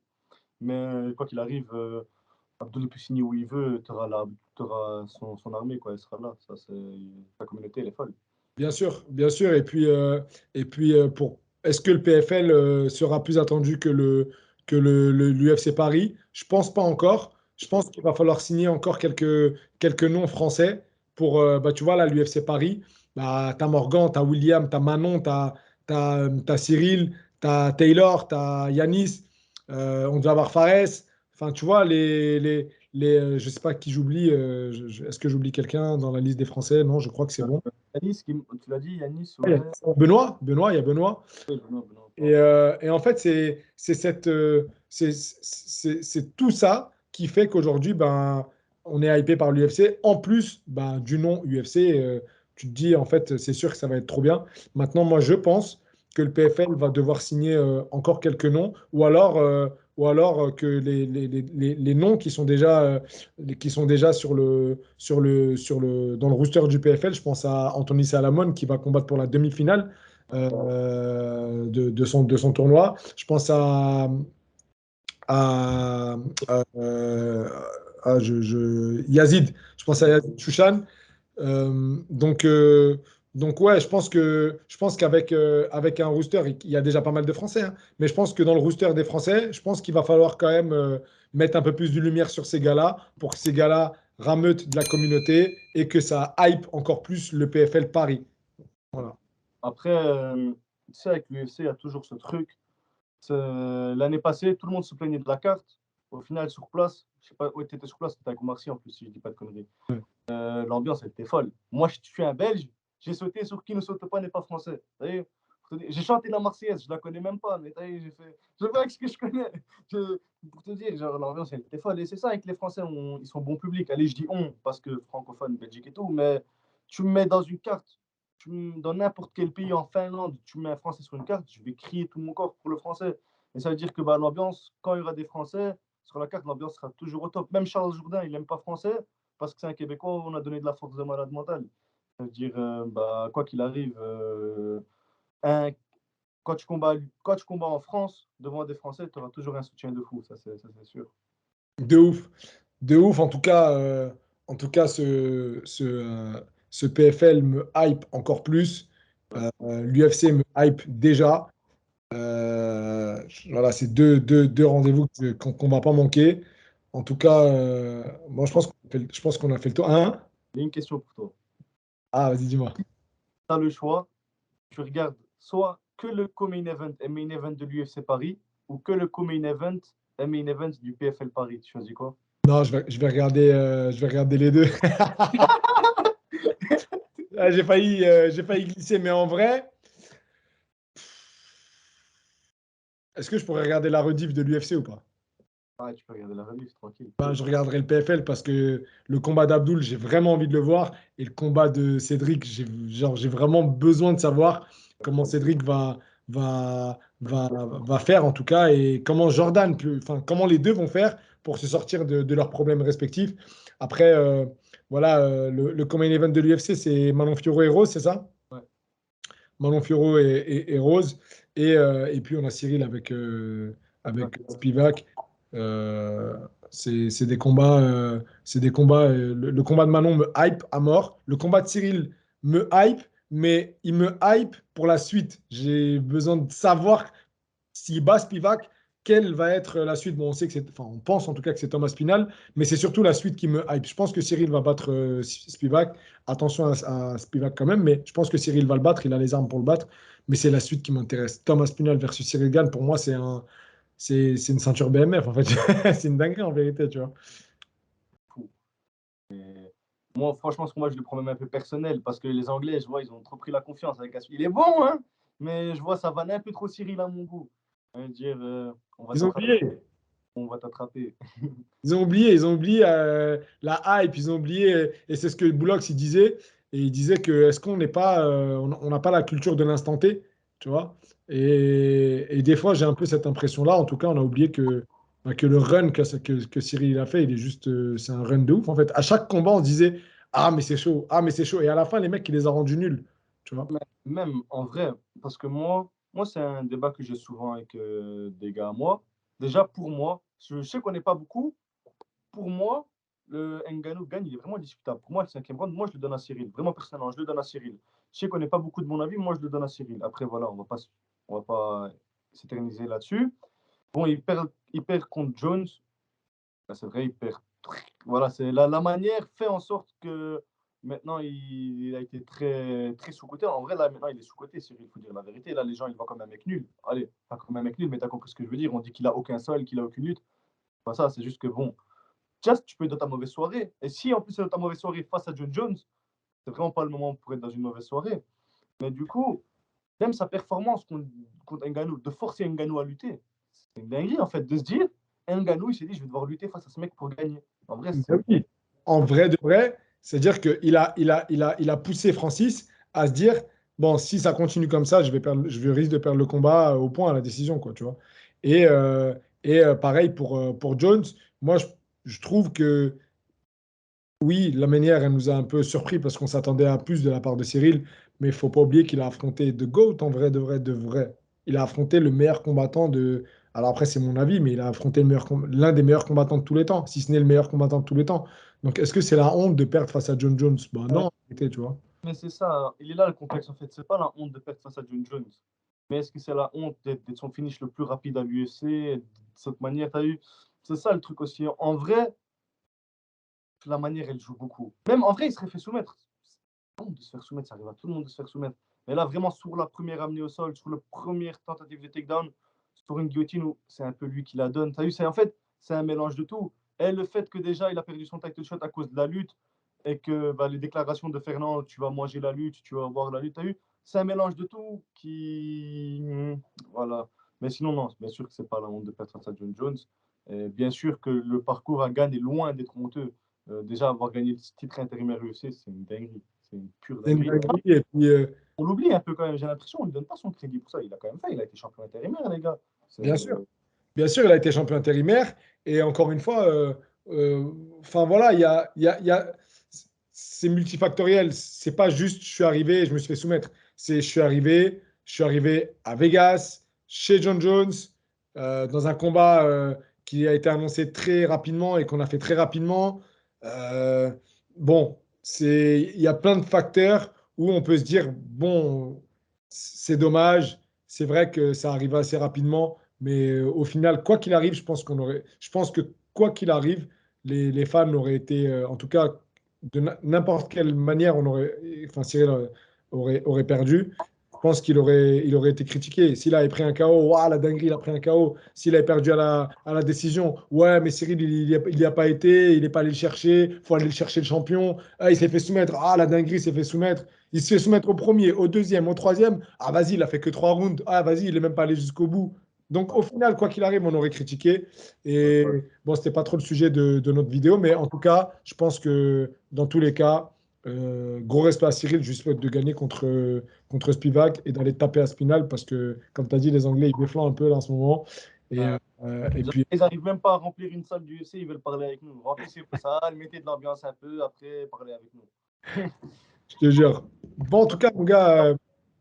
Mais quoi qu'il arrive, Abdul peut signer où il veut. Tu auras son armée, quoi. Elle sera là. La communauté, elle est folle. Bien sûr, bien sûr. Est-ce que le PFL sera plus attendu que l'UFC Paris? Je pense pas encore. Je pense qu'il va falloir signer encore quelques noms français pour, bah, tu vois, là, l'UFC Paris. Bah, tu as Morgan, tu as William, tu as Manon, tu as Cyril, tu as Taylor, tu as Yanis, on doit avoir Fares. Enfin, tu vois, je sais pas qui j'oublie. Est-ce que j'oublie quelqu'un dans la liste des Français? Non, je crois que c'est bon. Yanis, tu l'as dit, Yanis, Il y ouais. a Benoît, il y a Benoît. Non, non, Et en fait, c'est tout ça qui fait qu'aujourd'hui, ben, on est hypé par l'UFC. En plus ben, du nom UFC, tu te dis, en fait, c'est sûr que ça va être trop bien. Maintenant, moi, je pense que le PFL va devoir signer encore quelques noms, ou alors que les noms qui sont déjà dans le rooster du PFL, je pense à Anthony Salamone qui va combattre pour la demi-finale de son tournoi. Je pense à, euh, Yazid. Je pense à Yazid Chouchan. Donc ouais, je pense qu'avec un rooster, il y a déjà pas mal de Français, hein, mais je pense que dans le rooster des Français, je pense qu'il va falloir quand même mettre un peu plus de lumière sur ces gars-là pour que ces gars-là rameutent de la communauté et que ça hype encore plus le PFL Paris. Voilà. Après, tu sais, avec l'UFC, il y a toujours ce truc. L'année passée, tout le monde se plaignait de la carte. Au final, sur place, je sais pas, où tu étais sur place, c'était avec Omar Sy en plus, si je dis pas de conneries. Ouais. L'ambiance, elle était folle. Moi, je suis un Belge, j'ai sauté sur qui ne saute pas n'est pas français. Vous voyez, J'ai chanté la Marseillaise, je la connais même pas, mais t'as vu, j'ai fait. Je vois avec ce que je connais. Pour te dire, genre, l'ambiance, elle était folle. Et c'est ça avec les Français, ils sont bon public. Allez, je dis on, parce que francophone, Belgique et tout, mais tu me mets dans une carte, dans n'importe quel pays, en Finlande, tu me mets un Français sur une carte, je vais crier tout mon corps pour le Français. Et ça veut dire que bah, l'ambiance, quand il y aura des Français, sur la carte, l'ambiance sera toujours au top. Même Charles Jourdain, il n'aime pas français, parce que c'est un Québécois, on a donné de la force de malade mental. Ça veut dire, bah, quoi qu'il arrive, un- quand tu combats en France, devant des Français, tu auras toujours un soutien de fou, ça c'est sûr. De ouf. De ouf. En tout cas ce PFL me hype encore plus. Ouais. L'UFC me hype déjà. Voilà, c'est deux rendez-vous qu'on ne va pas manquer. En tout cas, moi, je pense qu'on a fait le tour. Hein? J'ai une question pour toi. Ah, vas-y, dis-moi. Tu as le choix, tu regardes soit que le co-main event et main event de l'UFC Paris, ou que le co-main event et main event du PFL Paris. Tu choisis quoi? Non, je vais regarder les deux. Ah, j'ai failli glisser, mais en vrai, est-ce que je pourrais regarder la rediff de l'UFC ou pas? Ah, tu peux regarder la revue, c'est tranquille. Ben, je regarderai le PFL parce que le combat d'Abdoul, j'ai vraiment envie de le voir. Et le combat de Cédric, j'ai vraiment besoin de savoir comment Cédric va faire en tout cas et comment enfin, comment les deux vont faire pour se sortir de leurs problèmes respectifs. Après, voilà, le Common Event de l'UFC, c'est Manon Fiorot et Rose, c'est ça? Ouais. Manon Fiorot et Rose. Et puis on a Cyril avec Spivak. Euh, c'est des combats. Le combat de Manon me hype à mort. Le combat de Cyril me hype, mais il me hype pour la suite. J'ai besoin de savoir s'il bat Spivak, quelle va être la suite. Bon, on sait que enfin, on pense en tout cas que c'est Thomas Spinal, mais c'est surtout la suite qui me hype. Je pense que Cyril va battre Spivak. Attention à Spivak quand même, mais je pense que Cyril va le battre. Il a les armes pour le battre, mais c'est la suite qui m'intéresse. Thomas Spinal versus Cyril Gane, pour moi, c'est une ceinture BMF en fait. C'est une dinguerie en vérité, tu vois. Fou. Moi, franchement, ce combat, je le prends même un peu personnel parce que les Anglais, je vois, ils ont trop pris la confiance avec Aspi. Il est bon, hein, mais je vois, ça vanne un peu trop Cyril à mon goût. Je veux dire, on va Ils ont t'attraper. oublié. On va t'attraper. Ils ont oublié la hype, ils ont oublié, et c'est ce que Boulox il disait, et il disait que est-ce qu'on n'est pas, on n'a pas la culture de l'instant T, tu vois? Et des fois j'ai un peu cette impression-là, en tout cas on a oublié que le run que Cyril a fait, il est juste, c'est un run de ouf en fait. À chaque combat on se disait, ah mais c'est chaud, ah mais c'est chaud, et à la fin les mecs il les a rendus nuls, tu vois? Même en vrai, parce que moi c'est un débat que j'ai souvent avec des gars à moi. Déjà, pour moi, je sais qu'on n'est pas beaucoup. Pour moi, le Ngannou gagne, il est vraiment discutable. Pour moi, le cinquième round, moi, je le donne à Cyril. Vraiment, personnellement, je le donne à Cyril. Je sais qu'on n'est pas beaucoup de mon avis, moi, je le donne à Cyril. Après, voilà, on va pas s'éterniser là-dessus. Bon, il perd contre Jones. Là, c'est vrai, il perd. Voilà, c'est la manière fait en sorte que maintenant, il a été très, très sous-coté. En vrai, là, maintenant, il est sous-coté, Cyril, il faut dire la vérité. Là, les gens, ils voient comme un mec nul. Allez, pas comme un mec nul, mais tu as compris ce que je veux dire. On dit qu'il a aucun sol, qu'il a aucune lutte. Pas ça, c'est juste que bon, just, tu peux être dans ta mauvaise soirée. Et si en plus c'est dans ta mauvaise soirée face à John Jones, c'est vraiment pas le moment pour être dans une mauvaise soirée. Mais du coup, même sa performance contre Ngannou, de forcer Ngannou à lutter, c'est une dinguerie en fait, de se dire, Ngannou, il s'est dit, je vais devoir lutter face à ce mec pour gagner. En vrai, Ben c'est. oui. En vrai de vrai, c'est-à-dire il a poussé Francis à se dire, bon, si ça continue comme ça, je risque de perdre le combat au point à la décision, quoi, tu vois. Et, euh, pareil pour Jones, moi, je trouve que oui, la manière, elle nous a un peu surpris parce qu'on s'attendait à plus de la part de Cyril, mais il faut pas oublier qu'il a affronté The GOAT en vrai, de vrai, de vrai. Il a affronté le meilleur combattant de. Alors après, c'est mon avis, mais il a affronté l'un des meilleurs combattants de tous les temps, si ce n'est le meilleur combattant de tous les temps. Donc est-ce que c'est la honte de perdre face à John Jones? Ben non, en réalité, tu vois. Mais c'est ça, hein. Il est là le contexte en fait. C'est pas la honte de perdre face à John Jones. Mais est-ce que c'est la honte d'être son finish le plus rapide à l'UFC de cette manière, t'as eu. C'est ça le truc aussi. En vrai, la manière, elle joue beaucoup. Même en vrai, il serait fait soumettre. De se faire soumettre, ça arrive à tout le monde de se faire soumettre. Mais là, vraiment, sur la première amenée au sol, sur la première tentative de takedown, sur une guillotine, c'est un peu lui qui la donne. T'as vu, en fait, c'est un mélange de tout. Et le fait que déjà, il a perdu son title shot à cause de la lutte et que bah, les déclarations de Fernand, tu vas manger la lutte, tu vas voir la lutte, t'as vu, c'est un mélange de tout qui. Voilà. Mais sinon, non, bien sûr que c'est pas la honte de Petrasa John Jones. Bien sûr que le parcours à Gann est loin d'être honteux. Déjà, avoir gagné le titre intérimaire UFC, c'est une dinguerie. C'est une pure C'est une dinguerie. dinguerie. Et puis, On l'oublie un peu quand même, j'ai l'impression, on ne lui donne pas son crédit pour ça. Il a quand même fait, il a été champion intérimaire, les gars. bien sûr. Bien sûr, il a été champion intérimaire. Et encore une fois, enfin voilà, c'est multifactoriel. C'est pas juste je suis arrivé et je me suis fait soumettre. C'est je suis arrivé à Vegas, chez John Jones, dans un combat qui a été annoncé très rapidement et qu'on a fait très rapidement. Euh, bon, il y a plein de facteurs où on peut se dire, bon, c'est dommage. C'est vrai que ça arrive assez rapidement. Mais au final, quoi qu'il arrive, je pense que quoi qu'il arrive, les fans auraient été, en tout cas, de n'importe quelle manière, enfin, Cyril aurait perdu. Je pense il aurait été critiqué. S'il avait pris un KO, waouh, la dinguerie, il a pris un KO. S'il avait perdu à la décision, ouais, mais Cyril, il n'y a pas été, il n'est pas allé le chercher, il faut aller le chercher le champion. Ah, il s'est fait soumettre, ah, la dinguerie, il s'est fait soumettre. Il se fait soumettre au premier, au deuxième, au troisième. Ah, vas-y, il a fait que 3 rounds. Ah, vas-y, il n'est même pas allé jusqu'au bout. Donc, au final, quoi qu'il arrive, on aurait critiqué. Et bon, c'était pas trop le sujet de notre vidéo, mais en tout cas, je pense que dans tous les cas, gros respect à Cyril. Je lui souhaite de gagner contre Spivak et d'aller taper à Spinal parce que, comme tu as dit, les Anglais, ils déflent un peu là, en ce moment. Et puis, Ils n'arrivent même pas à remplir une salle du UFC, ils veulent parler avec nous. Remplissez vos salles, mettez de l'ambiance un peu, après, parlez avec nous. je te jure. Bon, en tout cas, mon gars,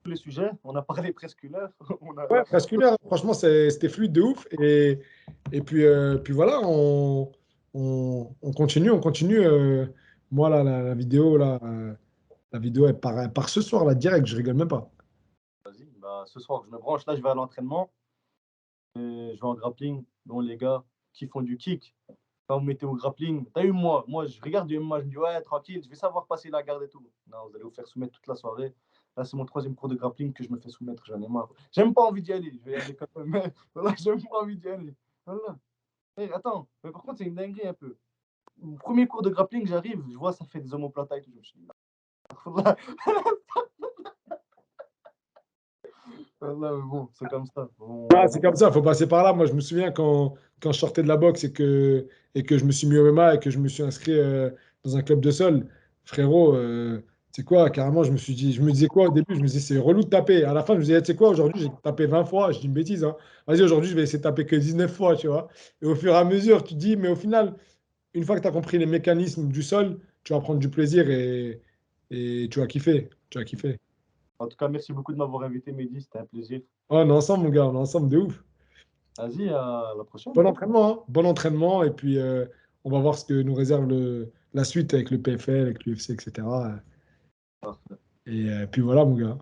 Tous les sujets, on a parlé presque une heure. ouais, presque 1 heure. Franchement, c'était fluide de ouf. Puis voilà, on continue, on continue. Moi, là, la vidéo, là, la vidéo, elle part ce soir, là, direct. Je rigole même pas. Vas-y, bah, ce soir, je me branche. Là, je vais à l'entraînement. Je vais en grappling. Bon, les gars qui font du kick, quand vous mettez au grappling, t'as eu moi, je regarde du MMA, je me dis, ouais, tranquille, je vais savoir passer la garde et tout. Non, vous allez vous faire soumettre toute la soirée. Là, c'est mon 3e cours de grappling que je me fais soumettre, j'en ai marre. J'ai même pas envie d'y aller, je vais y aller quand même. Mais voilà, j'ai même pas envie d'y aller. Voilà. Hey, attends, mais par contre, c'est une dinguerie un peu. Au premier cours de grappling, j'arrive, je vois, ça fait des omoplatas et tout. Je me suis dit, voilà, voilà, mais bon, c'est comme ça. Ah, c'est comme ça, il faut passer par là. Moi, je me souviens quand je sortais de la boxe et que je me suis mis au MMA et que je me suis inscrit dans un club de sol, frérot, tu sais quoi, carrément, je me disais quoi au début? Je me disais, c'est relou de taper. À la fin, je me disais, tu sais quoi, aujourd'hui, j'ai tapé 20 fois. Je dis une bêtise, hein. Vas-y, aujourd'hui, je vais essayer de taper que 19 fois, tu vois. Et au fur et à mesure, tu te dis, mais au final, une fois que tu as compris les mécanismes du sol, tu vas prendre du plaisir et tu vas kiffer. Tu vas kiffer. En tout cas, merci beaucoup de m'avoir invité, Mehdi, c'était un plaisir. Oh, on est ensemble, mon gars, on est ensemble de ouf. Vas-y, à la prochaine. Bon entraînement, hein. Bon entraînement. Et puis, on va voir ce que nous réserve la suite avec le PFL, avec l'UFC, etc. Parfait. Et puis voilà, mon gars.